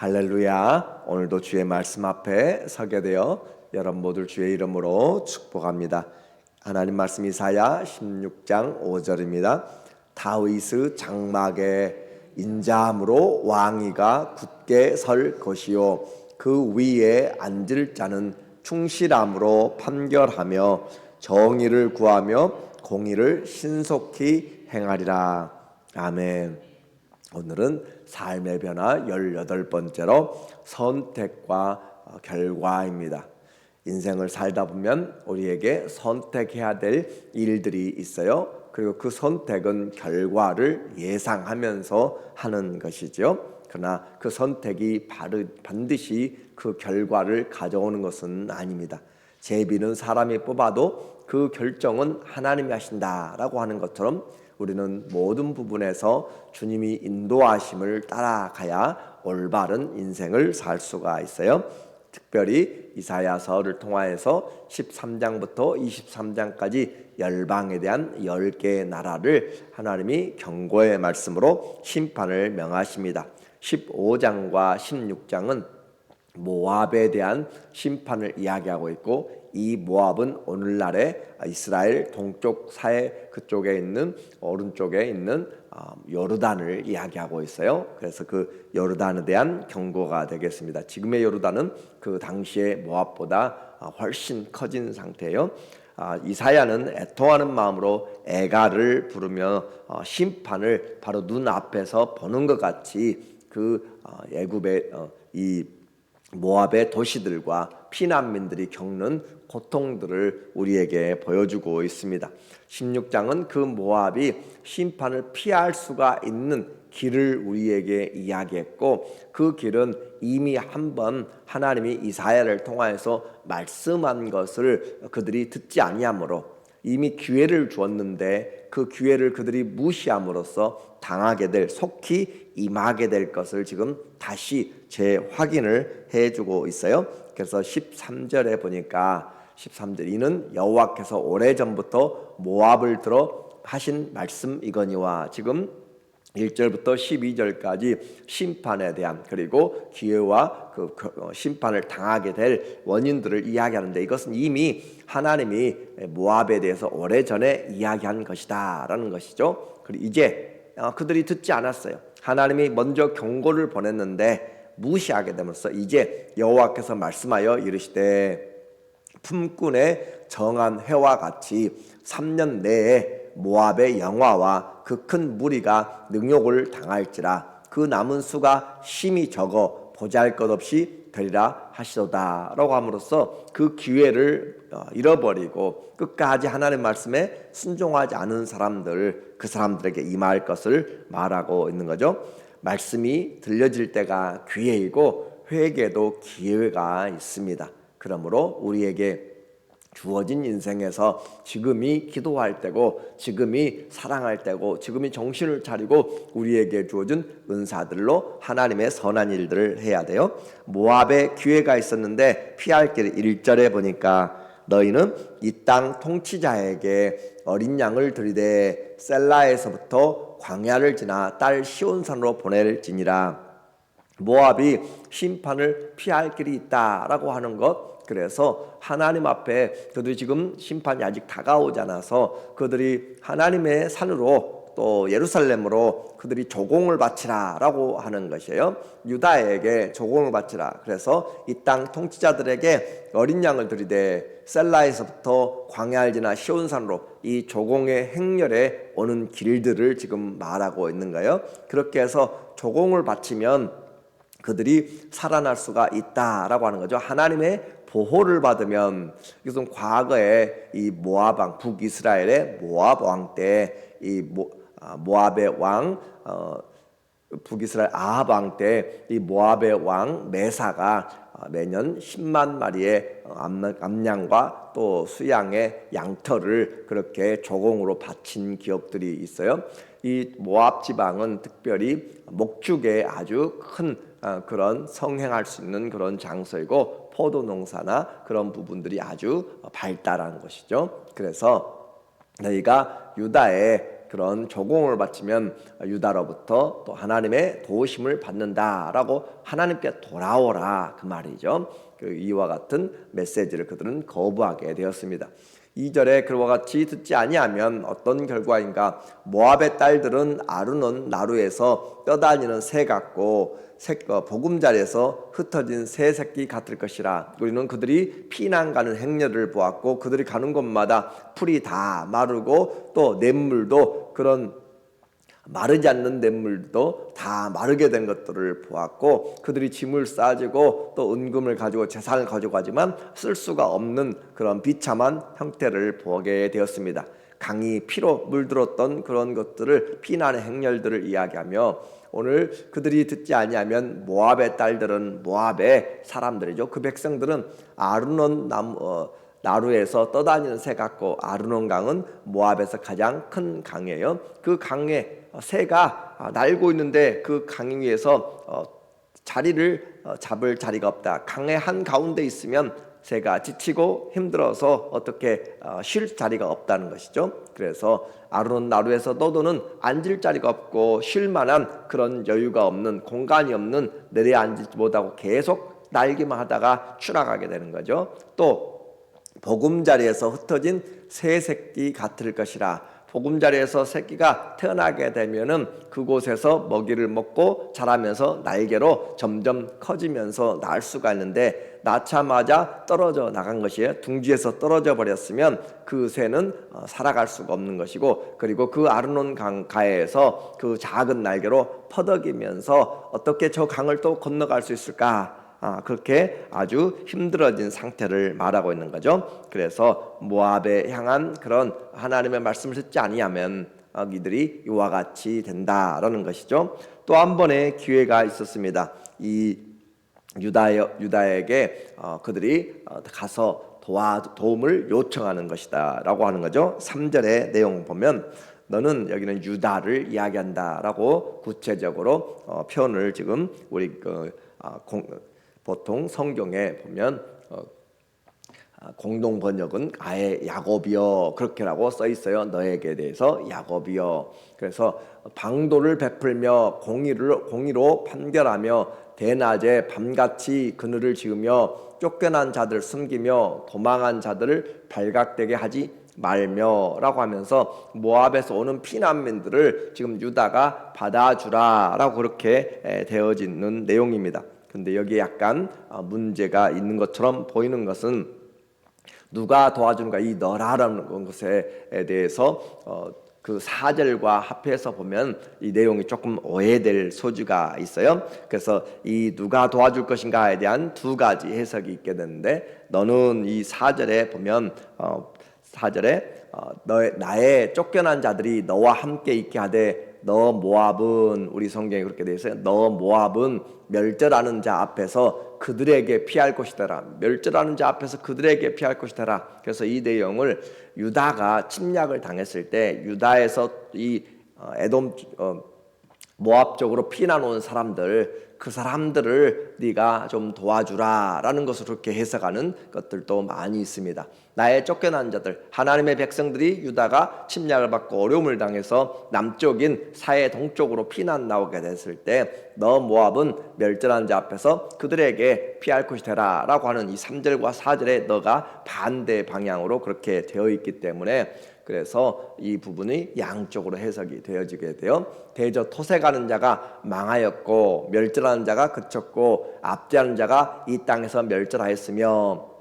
할렐루야. 오늘도 주의 말씀 앞에 서게 되어 여러분 모두 주의 이름으로 축복합니다. 하나님 말씀 이사야 16장 5절입니다. 다윗의 장막에 인자함으로 왕위가 굳게 설 것이요 그 위에 앉을 자는 충실함으로 판결하며 정의를 구하며 공의를 신속히 행하리라. 아멘. 오늘은 삶의 변화 18번째로 선택과 결과입니다. 인생을 살다 보면 우리에게 선택해야 될 일들이 있어요. 그리고 그 선택은 결과를 예상하면서 하는 것이죠. 그러나 그 선택이 반드시 그 결과를 가져오는 것은 아닙니다. 제비는 사람이 뽑아도 그 결정은 하나님이 하신다라고 하는 것처럼 우리는 모든 부분에서 주님이 인도하심을 따라가야 올바른 인생을 살 수가 있어요. 특별히 이사야서를 통하여서 13장부터 23장까지 열방에 대한 10개의 나라를 하나님이 경고의 말씀으로 심판을 명하십니다. 15장과 16장은 모압에 대한 심판을 이야기하고 있고, 이 모압은 오늘날의 이스라엘 동쪽 사해 그쪽에 있는 오른쪽에 있는 요르단을 이야기하고 있어요. 그래서 그 요르단에 대한 경고가 되겠습니다. 지금의 요르단은 그 당시의 모압보다 훨씬 커진 상태예요. 이사야는 애통하는 마음으로 애가를 부르며 심판을 바로 눈앞에서 보는 것 같이 그 애굽의 이 모압의 도시들과 피난민들이 겪는 고통들을 우리에게 보여주고 있습니다. 16장은 그 모압이 심판을 피할 수가 있는 길을 우리에게 이야기했고, 그 길은 이미 한번 하나님이 이사야를 통하여서 말씀한 것을 그들이 듣지 아니하므로 이미 기회를 주었는데 그 기회를 그들이 무시함으로써 당하게 될, 속히 임하게 될 것을 지금 다시 재확인을 해주고 있어요. 그래서 13절에 보니까 13절 이는 여호와께서 오래전부터 모압을 들어 하신 말씀이거니와, 지금 1절부터 12절까지 심판에 대한, 그리고 기회와 그 심판을 당하게 될 원인들을 이야기하는데, 이것은 이미 하나님이 모압에 대해서 오래전에 이야기한 것이다 라는 것이죠. 그리고 이제 그들이 듣지 않았어요. 하나님이 먼저 경고를 보냈는데 무시하게 되면서 이제 여호와께서 말씀하여 이르시되 품꾼의 정한 해와 같이 3년 내에 모압의 영화와 그 큰 무리가 능욕을 당할지라 그 남은 수가 심히 적어 보잘것없이 되리라 하시도다 라고 함으로써 그 기회를 잃어버리고 끝까지 하나님 말씀에 순종하지 않은 사람들, 그 사람들에게 임할 것을 말하고 있는 거죠. 말씀이 들려질 때가 기회이고 회개도 기회가 있습니다. 그러므로 우리에게 주어진 인생에서 지금이 기도할 때고, 지금이 사랑할 때고, 지금이 정신을 차리고 우리에게 주어진 은사들로 하나님의 선한 일들을 해야 돼요. 모압에 기회가 있었는데 피할 길 1절에 보니까 너희는 이 땅 통치자에게 어린 양을 들이되 셀라에서부터 광야를 지나 딸 시온산으로 보낼지니라. 모압이 심판을 피할 길이 있다라고 하는 것, 그래서 하나님 앞에 그들이 지금 심판이 아직 다가오지 않아서 그들이 하나님의 산으로 또 예루살렘으로 그들이 조공을 바치라 라고 하는 것이에요. 유다에게 조공을 바치라. 그래서 이 땅 통치자들에게 어린 양을 들이되 셀라에서부터 광야를 지나 시온산으로 이 조공의 행렬에 오는 길들을 지금 말하고 있는 거예요. 그렇게 해서 조공을 바치면 그들이 살아날 수가 있다라고 하는 거죠. 하나님의 보호를 받으면, 이것은 과거에 이 모압 왕, 북이스라엘의 모압 왕 때 이 모압의 왕, 북이스라엘 아합 왕 때 이 모압의 왕 메사가 매년 10만 마리의 암양과 또 수양의 양털을 그렇게 조공으로 바친 기억들이 있어요. 이 모압 지방은 특별히 목축에 아주 큰 그런 성행할 수 있는 그런 장소이고, 포도 농사나 그런 부분들이 아주 발달한 것이죠. 그래서 너희가 유다에 그런 조공을 바치면 유다로부터 또 하나님의 도우심을 받는다라고 하나님께 돌아오라 그 말이죠. 이와 같은 메시지를 그들은 거부하게 되었습니다. 2절에 그와 같이 듣지 아니하면 어떤 결과인가? 모압의 딸들은 아르논 나루에서 떠다니는 새 같고 보금자리에서 흩어진 새 새끼 같을 것이라. 우리는 그들이 피난 가는 행렬을 보았고 그들이 가는 곳마다 풀이 다 마르고 또 냇물도 그런 마르지 않는 냇물도 다 마르게 된 것들을 보았고 그들이 짐을 싸지고 또 은금을 가지고 재산을 가져가지만 쓸 수가 없는 그런 비참한 형태를 보게 되었습니다. 강이 피로 물들었던 그런 것들을 피난의 행렬들을 이야기하며 오늘 그들이 듣지 아니하면 모압의 딸들은 모압의 사람들이죠. 그 백성들은 아르논 나루에서 떠다니는 새 같고 아르논 강은 모압에서 가장 큰 강이에요. 그 강에 새가 날고 있는데 그 강 위에서 자리를 잡을 자리가 없다. 강의 한 가운데 있으면 새가 지치고 힘들어서 어떻게 쉴 자리가 없다는 것이죠. 그래서 아르논 나루에서 너도는 앉을 자리가 없고 쉴 만한 그런 여유가 없는 공간이 없는 내려앉지 못하고 계속 날기만 하다가 추락하게 되는 거죠. 또 보금자리에서 흩어진 새 새끼 같을 것이라. 보금자리에서 새끼가 태어나게 되면은 그곳에서 먹이를 먹고 자라면서 날개로 점점 커지면서 날 수가 있는데 낳자마자 떨어져 나간 것이에요. 둥지에서 떨어져 버렸으면 그 새는 살아갈 수가 없는 것이고 그리고 그 아르논 강가에서 그 작은 날개로 퍼덕이면서 어떻게 저 강을 또 건너갈 수 있을까? 그렇게 아주 힘들어진 상태를 말하고 있는 거죠. 그래서 모압에 향한 그런 하나님의 말씀을 듣지 아니하면 이들이 이와 같이 된다라는 것이죠. 또 한 번의 기회가 있었습니다. 이 유다에게 그들이 가서 도움을 요청하는 것이다라고 하는 거죠. 3절의 내용 보면 너는 여기는 유다를 이야기한다라고 구체적으로 표현을 지금 우리 보통 성경에 보면 공동 번역은 아예 야곱이여 그렇게라고 써 있어요. 너에게 대해서 야곱이여. 그래서 방도를 베풀며 공의로 판결하며 대낮에 밤같이 그늘을 지으며 쫓겨난 자들 숨기며 도망한 자들을 발각되게 하지 말며라고 하면서 모압에서 오는 피난민들을 지금 유다가 받아주라라고 그렇게 되어지는 내용입니다. 근데 여기에 약간 문제가 있는 것처럼 보이는 것은 누가 도와주는가 이 너라라는 것에 대해서 그 4절과 합해서 보면 이 내용이 조금 오해될 소지가 있어요. 그래서 이 누가 도와줄 것인가에 대한 두 가지 해석이 있게 되는데 너는 이 4절에 보면 4절에 나의 쫓겨난 자들이 너와 함께 있게 하되 너 모압은 우리 성경에 그렇게 되어 있어요. 너 모압은 멸절하는 자 앞에서 그들에게 피할 것이더라. 멸절하는 자 앞에서 그들에게 피할 것이더라. 그래서 이 내용을 유다가 침략을 당했을 때 유다에서 이 에돔 모압 쪽으로 피난 온 사람들 그 사람들을 네가 좀 도와주라라는 것을 그렇게 해석하는 것들도 많이 있습니다. 나의 쫓겨난 자들 하나님의 백성들이 유다가 침략을 받고 어려움을 당해서 남쪽인 사해 동쪽으로 피난 나오게 됐을 때 너 모압은 멸절한 자 앞에서 그들에게 피할 것이 되라 라고 하는 이 3절과 4절에 너가 반대 방향으로 그렇게 되어 있기 때문에 그래서 이 부분이 양쪽으로 해석이 되어지게 돼요. 대저 토색하는 자가 망하였고 멸절하는 자가 그쳤고 압제하는 자가 이 땅에서 멸절하였으며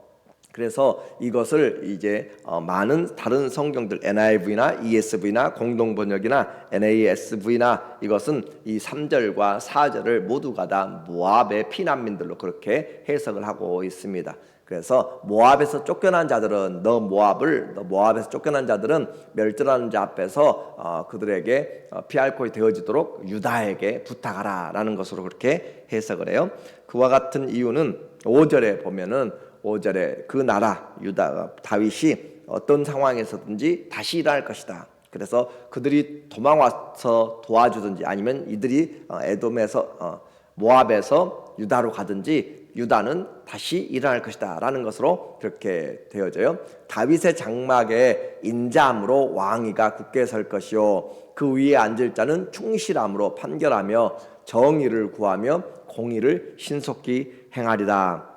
그래서 이것을 이제 많은 다른 성경들 NIV나 ESV나 공동번역이나 NASV나 이것은 이 3절과 4절을 모두가 다 모압의 피난민들로 그렇게 해석을 하고 있습니다. 그래서 모압에서 쫓겨난 자들은 너 모압에서 쫓겨난 자들은 멸절하는 자 앞에서 그들에게 피할 곳이 되어지도록 유다에게 부탁하라라는 것으로 그렇게 해석을 해요. 그와 같은 이유는 5절에 보면은 5절에 그 나라 유다 다윗이 어떤 상황에서든지 다시 일어날 것이다. 그래서 그들이 도망와서 도와주든지 아니면 이들이 에돔에서 모압에서 유다로 가든지 유다는 다시 일어날 것이다 라는 것으로 그렇게 되어져요. 다윗의 장막에 인자함으로 왕위가 굳게 설 것이요 그 위에 앉을 자는 충실함으로 판결하며 정의를 구하며 공의를 신속히 행하리라.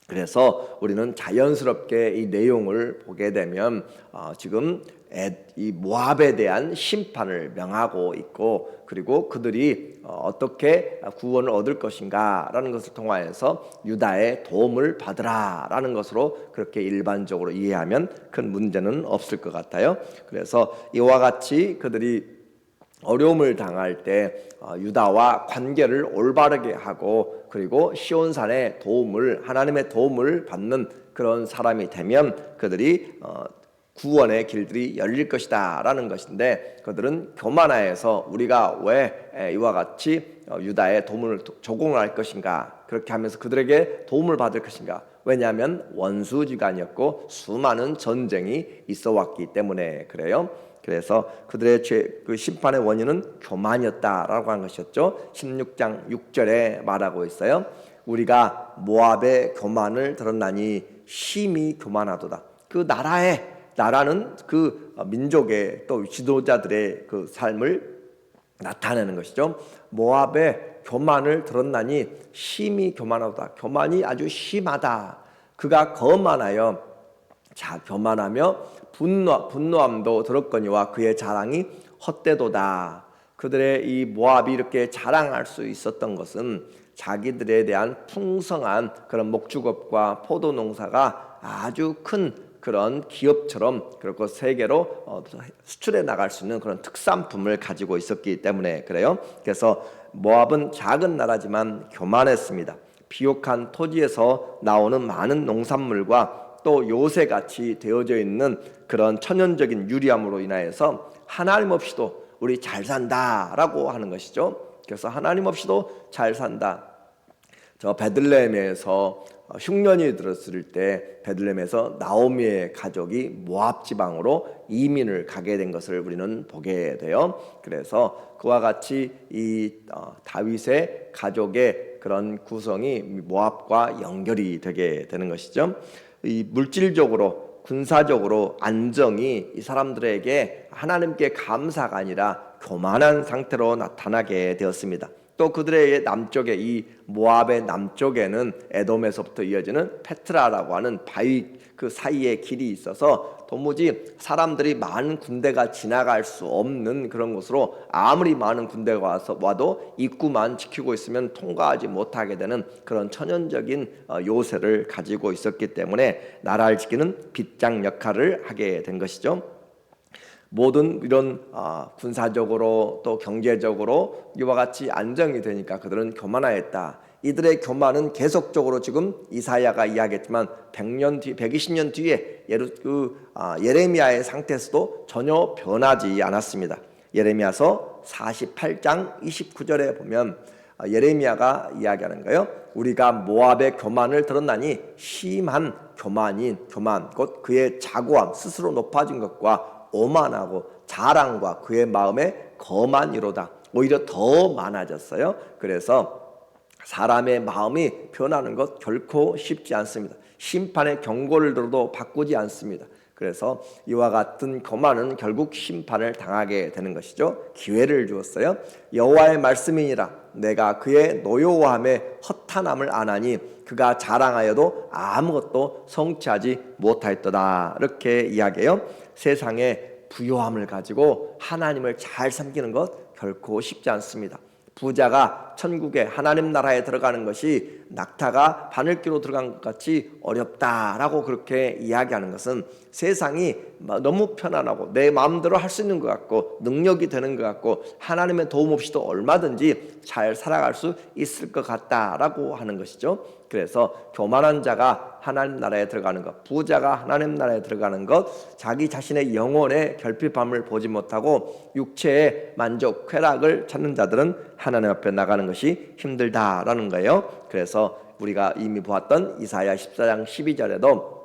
그래서 우리는 자연스럽게 이 내용을 보게 되면 지금 이 모압에 대한 심판을 명하고 있고, 그리고 그들이 어떻게 구원을 얻을 것인가라는 것을 통하여서 유다의 도움을 받으라라는 것으로 그렇게 일반적으로 이해하면 큰 문제는 없을 것 같아요. 그래서 이와 같이 그들이 어려움을 당할 때 유다와 관계를 올바르게 하고, 그리고 시온산의 도움을, 하나님의 도움을 받는 그런 사람이 되면 그들이 구원의 길들이 열릴 것이다 라는 것인데, 그들은 교만하여서 우리가 왜 이와 같이 유다의 도움을 조공할 것인가, 그렇게 하면서 그들에게 도움을 받을 것인가. 왜냐하면 원수지간이었고 수많은 전쟁이 있어 왔기 때문에 그래요. 그래서 그들의 그 심판의 원인은 교만이었다라고 하는 것이었죠. 16장 6절에 말하고 있어요. 우리가 모압의 교만을 들었나니 심히 교만하도다. 그 나라는 그 민족의 또 지도자들의 그 삶을 나타내는 것이죠. 모압의 교만을 들었나니 심히 교만하도다. 교만이 아주 심하다. 그가 거만하여 교만하며 분노함도 들었거니와 그의 자랑이 헛되도다. 그들의 이 모압이 이렇게 자랑할 수 있었던 것은 자기들에 대한 풍성한 그런 목축업과 포도 농사가 아주 큰 그런 기업처럼, 그리고 세계로 수출해 나갈 수 있는 그런 특산품을 가지고 있었기 때문에 그래요. 그래서 모압은 작은 나라지만 교만했습니다. 비옥한 토지에서 나오는 많은 농산물과 또 요새같이 되어져 있는 그런 천연적인 유리함으로 인하여서 하나님 없이도 우리 잘 산다라고 하는 것이죠. 그래서 하나님 없이도 잘 산다. 저 베들레헴에서 흉년이 들었을 때 베들레헴에서 나오미의 가족이 모압 지방으로 이민을 가게 된 것을 우리는 보게 돼요. 그래서 그와 같이 이 다윗의 가족의 그런 구성이 모압과 연결이 되게 되는 것이죠. 이 물질적으로 군사적으로 안정이 이 사람들에게 하나님께 감사가 아니라 교만한 상태로 나타나게 되었습니다. 또 그들의 남쪽에, 이 모압의 남쪽에는 에돔에서부터 이어지는 페트라라고 하는 바위 그 사이에 길이 있어서 도무지 사람들이 많은 군대가 지나갈 수 없는 그런 곳으로, 아무리 많은 군대가 와도 입구만 지키고 있으면 통과하지 못하게 되는 그런 천연적인 요새를 가지고 있었기 때문에 나라를 지키는 빗장 역할을 하게 된 것이죠. 모든 이런 군사적으로 또 경제적으로 이와 같이 안정이 되니까 그들은 교만하였다. 이들의 교만은 계속적으로 지금 이사야가 이야기했지만 120년 뒤에 예레미야의 상태에서도 전혀 변하지 않았습니다. 예레미야서 48장 29절에 보면 예레미야가 이야기하는 거예요. 우리가 모압의 교만을 들었나니 심한 교만 곧 그의 자고함, 스스로 높아진 것과 오만하고 자랑과 그의 마음에 거만이로다. 오히려 더 많아졌어요. 그래서 사람의 마음이 변하는 것 결코 쉽지 않습니다. 심판의 경고를 들어도 바꾸지 않습니다. 그래서 이와 같은 교만은 결국 심판을 당하게 되는 것이죠. 기회를 주었어요. 여호와의 말씀이니라. 내가 그의 노여워함에 허탄함을 안하니 그가 자랑하여도 아무것도 성취하지 못하였도다. 이렇게 이야기해요. 세상에 부요함을 가지고 하나님을 잘 섬기는 것 결코 쉽지 않습니다. 부자가 천국에 하나님 나라에 들어가는 것이 낙타가 바늘기로 들어간 것 같이 어렵다라고 그렇게 이야기하는 것은 세상이 너무 편안하고 내 마음대로 할 수 있는 것 같고 능력이 되는 것 같고 하나님의 도움 없이도 얼마든지 잘 살아갈 수 있을 것 같다라고 하는 것이죠. 그래서 교만한 자가 하나님 나라에 들어가는 것, 부자가 하나님 나라에 들어가는 것, 자기 자신의 영혼의 결핍함을 보지 못하고 육체의 만족, 쾌락을 찾는 자들은 하나님 앞에 나가는 것이 힘들다라는 거예요. 그래서 우리가 이미 보았던 이사야 14장 12절에도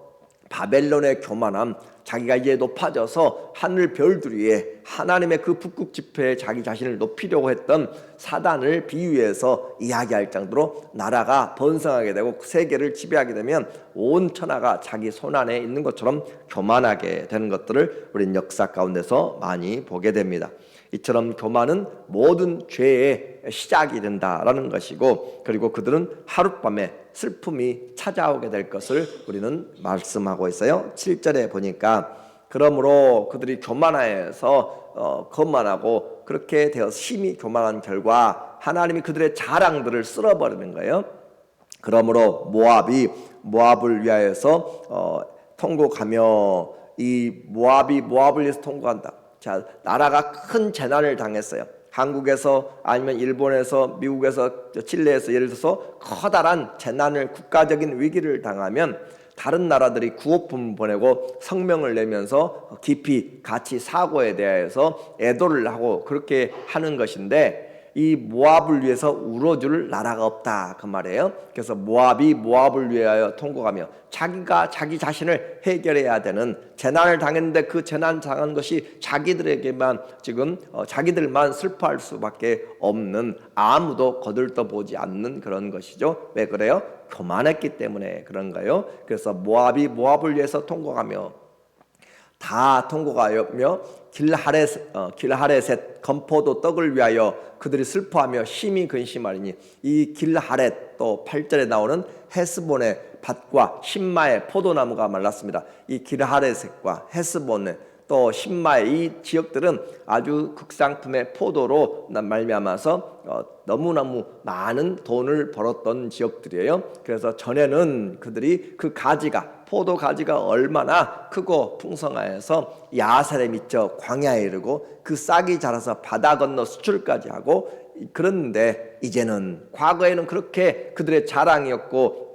바벨론의 교만함, 자기가 이제 높아져서 하늘 별들 위에 하나님의 그 북극 지폐에 자기 자신을 높이려고 했던 사단을 비유해서 이야기할 정도로 나라가 번성하게 되고 세계를 지배하게 되면 온 천하가 자기 손안에 있는 것처럼 교만하게 되는 것들을 우리는 역사 가운데서 많이 보게 됩니다. 이처럼 교만은 모든 죄의 시작이 된다라는 것이고, 그리고 그들은 하룻밤에 슬픔이 찾아오게 될 것을 우리는 말씀하고 있어요. 7절에 보니까 그러므로 그들이 교만하여서 거만하고 그렇게 되어서 심히 교만한 결과 하나님이 그들의 자랑들을 쓸어버리는 거예요. 그러므로 모압을 위하여서 통곡하며, 이 모압을 위해서 통곡한다. 자, 나라가 큰 재난을 당했어요. 한국에서 아니면 일본에서, 미국에서, 칠레에서 예를 들어서 커다란 재난을, 국가적인 위기를 당하면 다른 나라들이 구호품을 보내고 성명을 내면서 깊이 같이 사고에 대해서 애도를 하고 그렇게 하는 것인데, 이 모압을 위해서 울어줄 나라가 없다 그 말이에요. 그래서 모압을 위하여 통곡하며, 자기가 자기 자신을 해결해야 되는, 재난을 당했는데 그 재난 당한 것이 자기들에게만 지금 자기들만 슬퍼할 수밖에 없는, 아무도 거들떠보지 않는 그런 것이죠. 왜 그래요? 교만했기 때문에 그런가요? 그래서 모압을 위해서 통곡하며, 다 통곡하며 길하렛의 건포도 떡을 위하여 그들이 슬퍼하며 심히 근심하리니, 이 길하렛, 또 8절에 나오는 헤스본의 밭과 신마의 포도나무가 말랐습니다. 이 길하렛과 헤스본의 또 신마의 이 지역들은 아주 극상품의 포도로 말미암아서 너무너무 많은 돈을 벌었던 지역들이에요. 그래서 전에는 그들이 그 포도 가지가 얼마나 크고 풍성하여서 야살에 미쳐 광야에 이르고 그 싹이 자라서 바다 건너 수출까지 하고, 그런데 이제는, 과거에는 그렇게 그들의 자랑이었고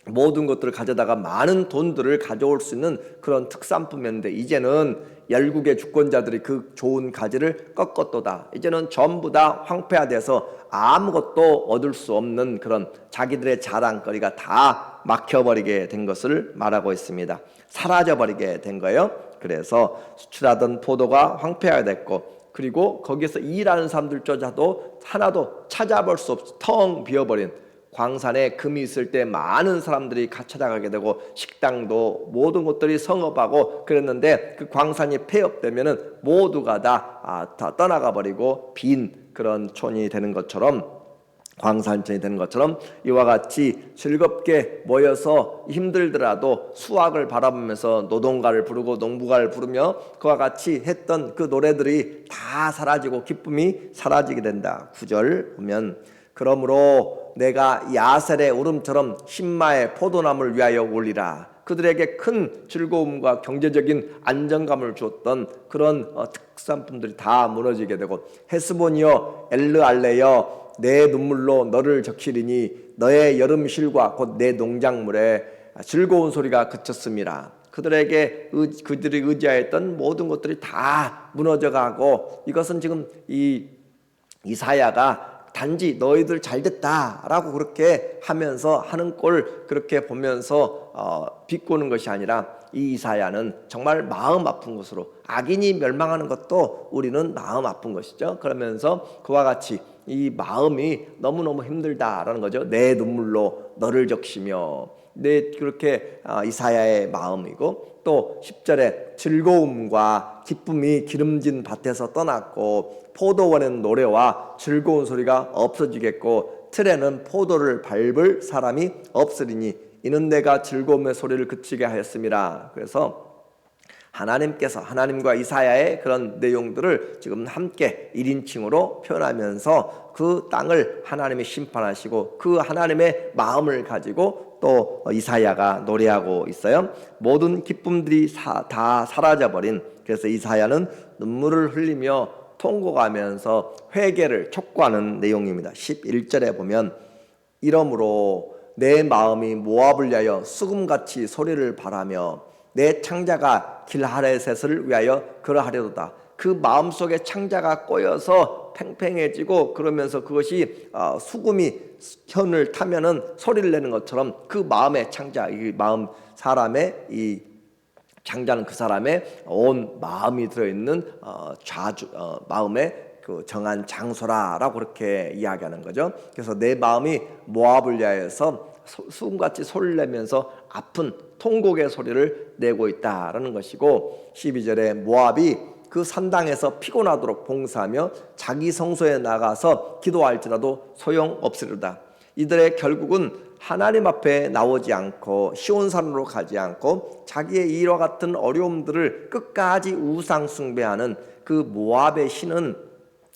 모든 것들을 가져다가 많은 돈들을 가져올 수 있는 그런 특산품이었는데, 이제는 열국의 주권자들이 그 좋은 가지를 꺾었도다. 이제는 전부 다 황폐화돼서 아무것도 얻을 수 없는 그런 자기들의 자랑거리가 다 막혀버리게 된 것을 말하고 있습니다. 사라져버리게 된 거예요. 그래서 수출하던 포도가 황폐화됐고, 그리고 거기서 일하는 사람들조차도 하나도 찾아볼 수 없이 텅 비어버린, 광산에 금이 있을 때 많은 사람들이 찾아가게 되고 식당도 모든 것들이 성업하고 그랬는데, 그 광산이 폐업되면은 모두가 다 떠나가 버리고 빈 그런 촌이 되는 것처럼, 광산촌이 되는 것처럼, 이와 같이 즐겁게 모여서 힘들더라도 수확을 바라보면서 노동가를 부르고 농부가를 부르며 그와 같이 했던 그 노래들이 다 사라지고 기쁨이 사라지게 된다. 9절 보면, 그러므로 내가 야셀의 울음처럼 신마의 포도나무를 위하여 울리라. 그들에게 큰 즐거움과 경제적인 안정감을 주었던 그런 특산품들이 다 무너지게 되고, 헤스본이여 엘르알레여 내 눈물로 너를 적시리니 너의 여름 실과 곧 내 농작물에 즐거운 소리가 그쳤습니다. 그들이 의지하였던 모든 것들이 다 무너져가고, 이것은 지금 이 이사야가 단지 너희들 잘됐다라고 그렇게 하면서 하는 꼴 그렇게 보면서 비꼬는 것이 아니라, 이 이사야는 정말 마음 아픈 것으로, 악인이 멸망하는 것도 우리는 마음 아픈 것이죠. 그러면서 그와 같이 이 마음이 너무너무 힘들다라는 거죠. 내 눈물로 너를 적시며, 그렇게 이사야의 마음이고, 또 10절에 즐거움과 기쁨이 기름진 밭에서 떠났고 포도원에는 노래와 즐거운 소리가 없어지겠고 틀에는 포도를 밟을 사람이 없으리니 이는 내가 즐거움의 소리를 그치게 하였습니다. 그래서 하나님과 이사야의 그런 내용들을 지금 함께 1인칭으로 표현하면서 그 땅을 하나님이 심판하시고 그 하나님의 마음을 가지고 또 이사야가 노래하고 있어요. 모든 기쁨들이 다 사라져버린, 그래서 이사야는 눈물을 흘리며 통곡하면서 회개를 촉구하는 내용입니다. 11절에 보면, 이러므로 내 마음이 모압을 위하여 수금같이 소리를 바라며 내 창자가 길하레셋을 위하여 그러하려도다. 그 마음속에 창자가 꼬여서 팽팽해지고, 그러면서 그것이 수금이 현을 타면은 소리를 내는 것처럼 그 마음의 창자, 이 마음, 사람의 이 장자는 그 사람의 온 마음이 들어있는 마음의 그 정한 장소라라고 그렇게 이야기하는 거죠. 그래서 내 마음이 모압을 위하여서 수금같이 소리를 내면서 아픈 통곡의 소리를 내고 있다라는 것이고, 12절에 모압이 그 산당에서 피곤하도록 봉사하며 자기 성소에 나가서 기도할지라도 소용없으리로다. 이들의 결국은 하나님 앞에 나오지 않고 시온산으로 가지 않고 자기의 일과 같은 어려움들을 끝까지 우상 숭배하는 그 모압의 신은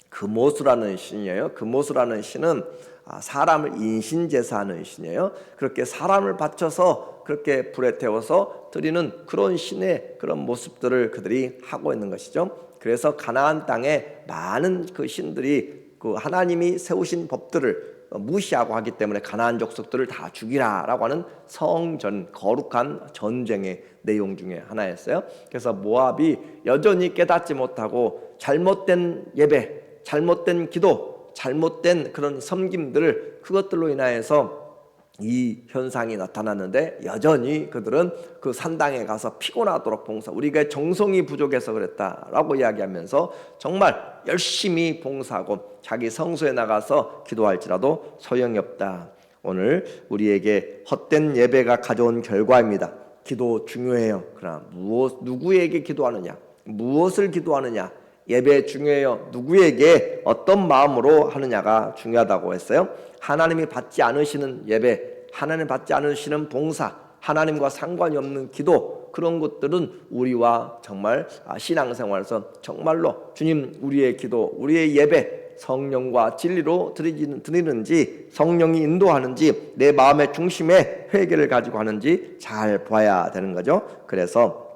금오수라는 신이에요. 금오수라는 신은 사람을 인신제사하는 신이에요. 그렇게 사람을 바쳐서 그렇게 불에 태워서 드리는 그런 신의 그런 모습들을 그들이 하고 있는 것이죠. 그래서 가나안 땅에 많은 그 신들이 그 하나님이 세우신 법들을 무시하고 하기 때문에 가나안 족속들을 다 죽이라라고 하는 성전, 거룩한 전쟁의 내용 중에 하나였어요. 그래서 모압이 여전히 깨닫지 못하고 잘못된 예배, 잘못된 기도, 잘못된 그런 섬김들을, 그것들로 인하여서 이 현상이 나타났는데, 여전히 그들은 그 산당에 가서 피곤하도록 봉사, 우리가 정성이 부족해서 그랬다라고 이야기하면서 정말 열심히 봉사하고 자기 성소에 나가서 기도할지라도 소용이 없다. 오늘 우리에게 헛된 예배가 가져온 결과입니다. 기도 중요해요. 그러나 누구에게 기도하느냐, 무엇을 기도하느냐, 예배 중요해요. 누구에게 어떤 마음으로 하느냐가 중요하다고 했어요. 하나님이 받지 않으시는 예배, 하나님 받지 않으시는 봉사, 하나님과 상관이 없는 기도, 그런 것들은 우리와 정말 신앙생활에서 정말로 주님, 우리의 기도, 우리의 예배 성령과 진리로 드리는지, 성령이 인도하는지, 내 마음의 중심에 회개를 가지고 하는지 잘 봐야 되는 거죠. 그래서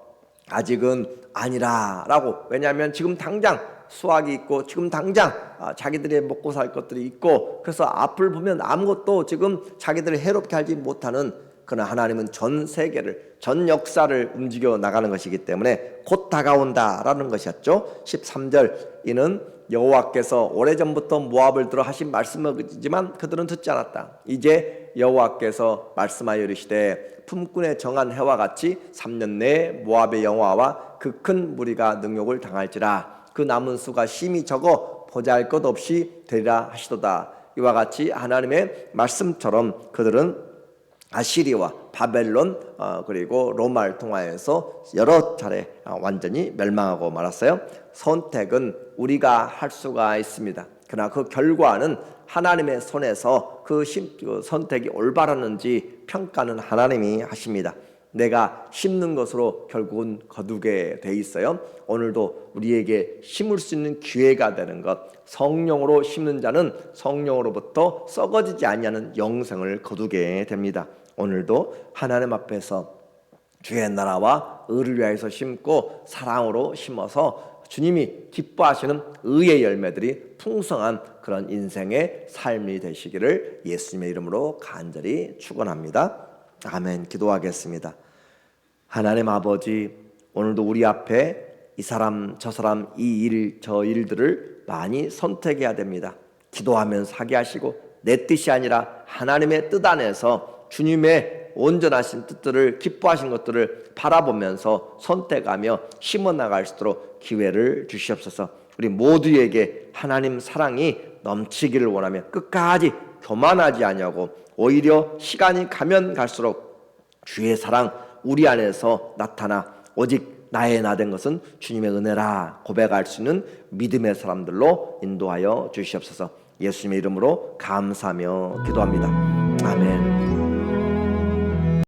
아직은 아니라라고, 왜냐하면 지금 당장 수확이 있고 지금 당장 자기들의 먹고 살 것들이 있고, 그래서 앞을 보면 아무것도 지금 자기들을 해롭게 하지 못하는, 그러나 하나님은 전 세계를, 전 역사를 움직여 나가는 것이기 때문에 곧 다가온다라는 것이었죠. 13절, 이는 여호와께서 오래전부터 모압을 들어 하신 말씀이지만 그들은 듣지 않았다. 이제 여호와께서 말씀하여 이르시되 품꾼의 정한 해와 같이 3년 내에 모압의 영화와 그 큰 무리가 능욕을 당할지라. 그 남은 수가 심히 적어 보잘것없이 되리라 하시도다. 이와 같이 하나님의 말씀처럼 그들은 아시리와 바벨론 그리고 로마를 통하여서 여러 차례 완전히 멸망하고 말았어요. 선택은 우리가 할 수가 있습니다. 그러나 그 결과는 하나님의 손에서 그 선택이 올바랐는지 평가는 하나님이 하십니다. 내가 심는 것으로 결국은 거두게 돼 있어요. 오늘도 우리에게 심을 수 있는 기회가 되는 것, 성령으로 심는 자는 성령으로부터 썩어지지 아니하는 영생을 거두게 됩니다. 오늘도 하나님 앞에서 주의 나라와 의를 위하여서 심고 사랑으로 심어서 주님이 기뻐하시는 의의 열매들이 풍성한 그런 인생의 삶이 되시기를 예수님의 이름으로 간절히 축원합니다. 아멘. 기도하겠습니다. 하나님 아버지, 오늘도 우리 앞에 이 사람 저 사람 이 일 저 일들을 많이 선택해야 됩니다. 기도하면서 하게 하시고 내 뜻이 아니라 하나님의 뜻 안에서 주님의 온전하신 뜻들을, 기뻐하신 것들을 바라보면서 선택하며 심어나갈 수 있도록 기회를 주시옵소서. 우리 모두에게 하나님 사랑이 넘치기를 원하며 끝까지 교만하지 아니하고 오히려 시간이 가면 갈수록 주의 사랑 우리 안에서 나타나 오직 나의 나 된 것은 주님의 은혜라 고백할 수 있는 믿음의 사람들로 인도하여 주시옵소서. 예수님의 이름으로 감사하며 기도합니다. 아멘.